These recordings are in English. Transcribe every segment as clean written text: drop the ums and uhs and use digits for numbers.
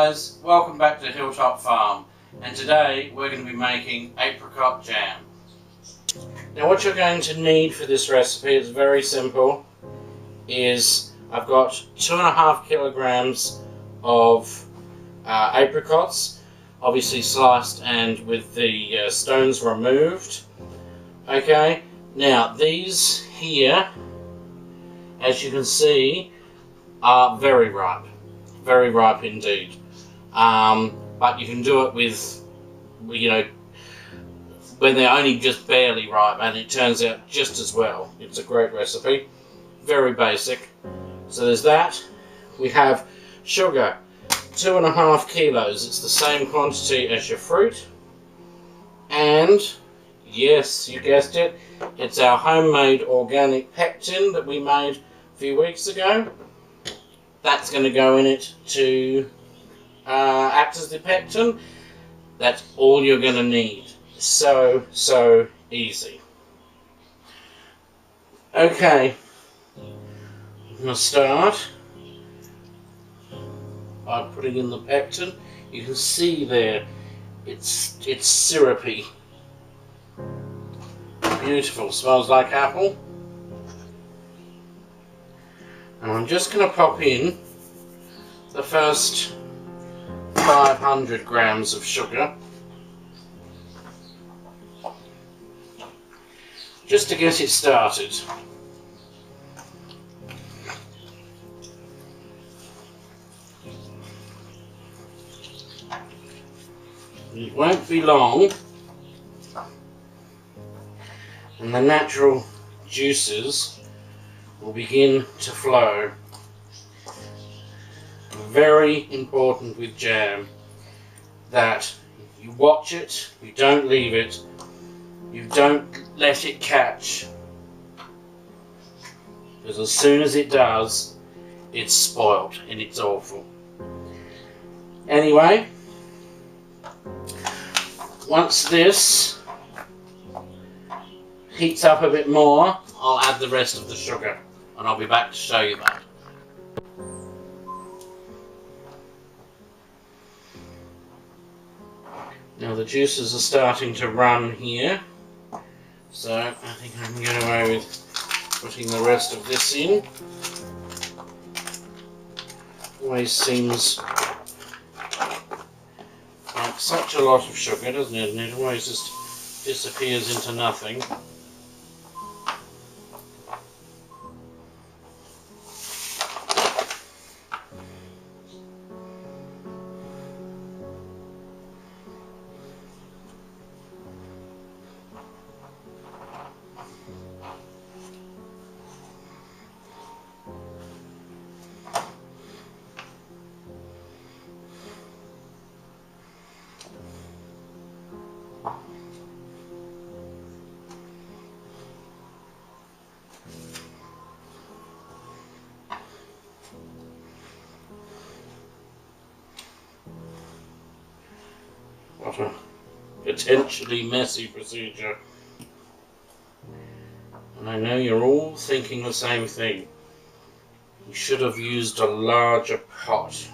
guys, welcome back to Hilltop Farm, and today we're going to be making apricot jam. Now what you're going to need for this recipe is very simple. I've got 2.5 kilograms of apricots, obviously sliced and with the stones removed. Okay, now these here, as you can see, are very ripe indeed. But you can do it with, when they're only just barely ripe, and it turns out just as well. It's a great recipe, very basic. So there's that. We have sugar, 2.5 kilos. It's the same quantity as your fruit. And yes, you guessed it, it's our homemade organic pectin that we made a few weeks ago. That's going to go in it to act as the pectin. That's all you're going to need. So easy. Okay, I'm going to start by putting in the pectin. You can see there, it's syrupy. Beautiful, smells like apple. And I'm just going to pop in the first 500 grams of sugar, just to get it started. It won't be long, and the natural juices will begin to flow. Very important with jam that you watch it, you don't leave it, you don't let it catch, because as soon as it does, it's spoiled and it's awful. Anyway, once this heats up a bit more, I'll add the rest of the sugar, and I'll be back to show you that. Now the juices are starting to run here, so I think I can get away with putting the rest of this in. Always seems like such a lot of sugar, doesn't it? And it always just disappears into nothing. What a potentially messy procedure. And I know you're all thinking the same thing. You should have used a larger pot.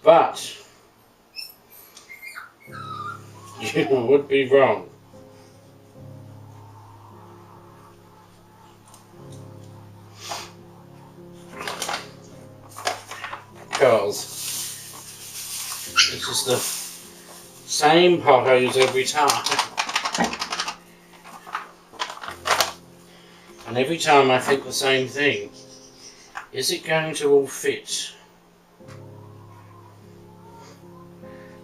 But you would be wrong. Because this is the same pot I use every time, and every time I think the same thing: is it going to all fit?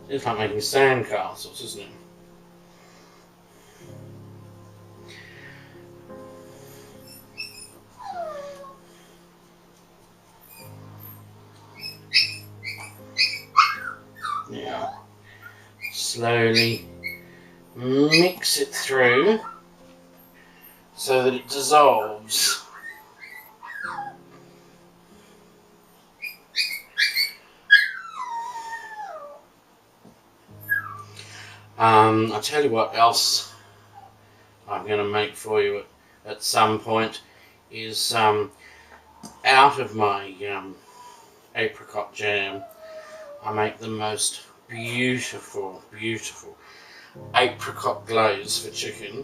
It's like making sand castles, isn't it? Now, slowly mix it through so that it dissolves. I'll tell you what else I'm going to make for you at some point is out of my apricot jam, I make the most beautiful, beautiful apricot glaze for chicken.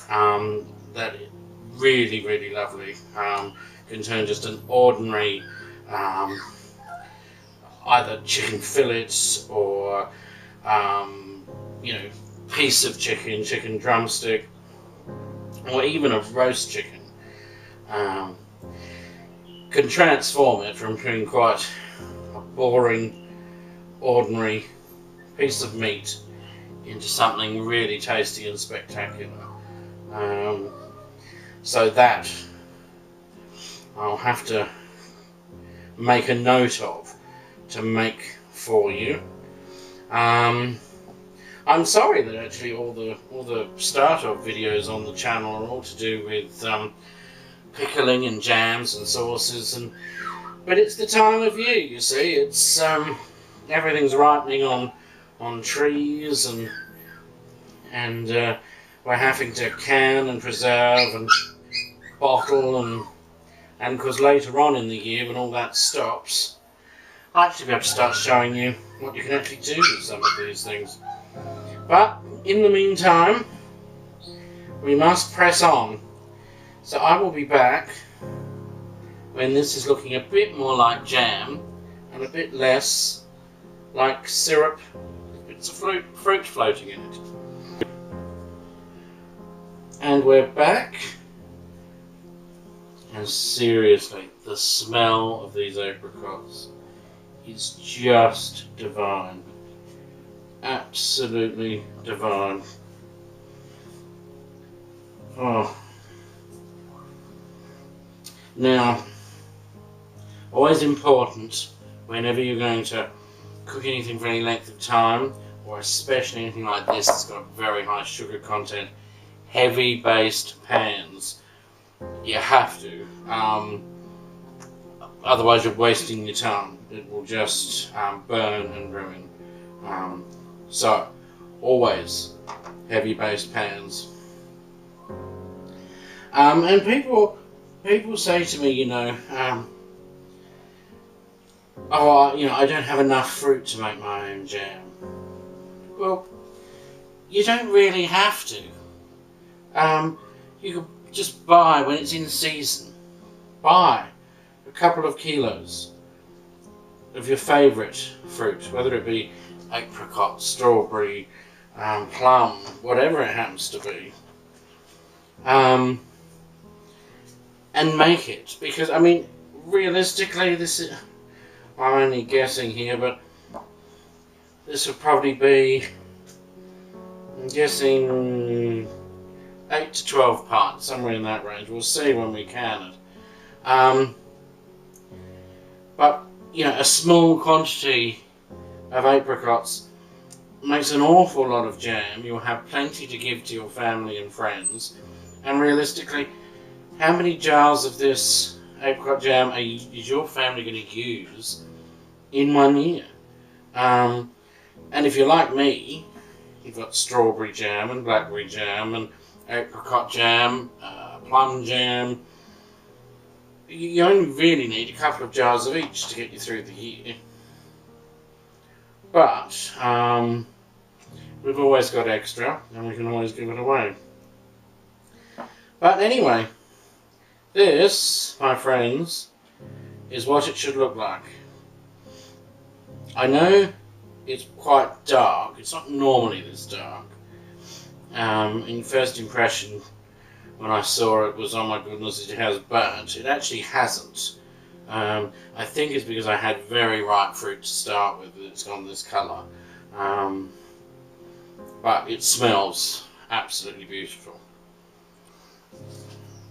That is really, really lovely. Can turn just an ordinary either chicken fillets or you know, piece of chicken, chicken drumstick, or even a roast chicken. Can transform it from being quite a boring, ordinary piece of meat into something really tasty and spectacular. So that I'll have to make a note of to make for you. I'm sorry that actually all the start-up videos on the channel are all to do with pickling and jams and sauces, but it's the time of year, you see. It's everything's ripening on trees, and we're having to can and preserve and bottle, and because later on in the year when all that stops, I'll actually be able to start showing you what you can actually do with some of these things. But in the meantime, we must press on. So I will be back when this is looking a bit more like jam and a bit less like syrup, bits of fruit floating in it. And we're back. And seriously, the smell of these apricots is just divine. Absolutely divine. Oh. Now, always important whenever you're going to cook anything for any length of time, or especially anything like this that's got a very high sugar content, heavy based pans. You have to. Otherwise you're wasting your time. It will just burn and ruin. So, always heavy based pans. And people say to me, you know, oh, you know, I don't have enough fruit to make my own jam. Well, you don't really have to. You could just buy, when it's in season, buy a couple of kilos of your favourite fruit, whether it be apricot, strawberry, plum, whatever it happens to be, and make it. Because, I mean, realistically, this is, I'm only guessing here, but this would probably be, I'm guessing, 8 to 12 parts, somewhere in that range. We'll see when we can it. But, you know, a small quantity of apricots makes an awful lot of jam. You'll have plenty to give to your family and friends. And realistically, how many jars of this apricot jam is your family going to use in 1 year? And if you're like me, you've got strawberry jam and blackberry jam and apricot jam, plum jam. You only really need a couple of jars of each to get you through the year. But we've always got extra, and we can always give it away. But anyway, this, my friends, is what it should look like. I know it's quite dark. It's not normally this dark. In first impression, when I saw it, was, oh my goodness, it has burnt. It actually hasn't. I think it's because I had very ripe fruit to start with. It's gone this colour. But it smells absolutely beautiful.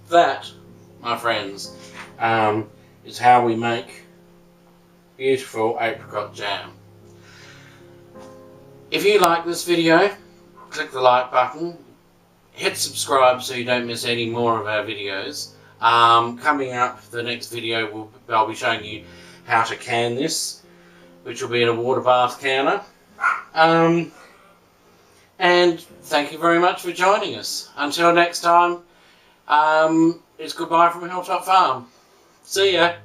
That, my friends, is how we make beautiful apricot jam. If you like this video, click the like button, hit subscribe so you don't miss any more of our videos. Coming up, the next video, I'll be showing you how to can this, which will be in a water bath canner. And thank you very much for joining us. Until next time, it's goodbye from Hilltop Farm. See ya!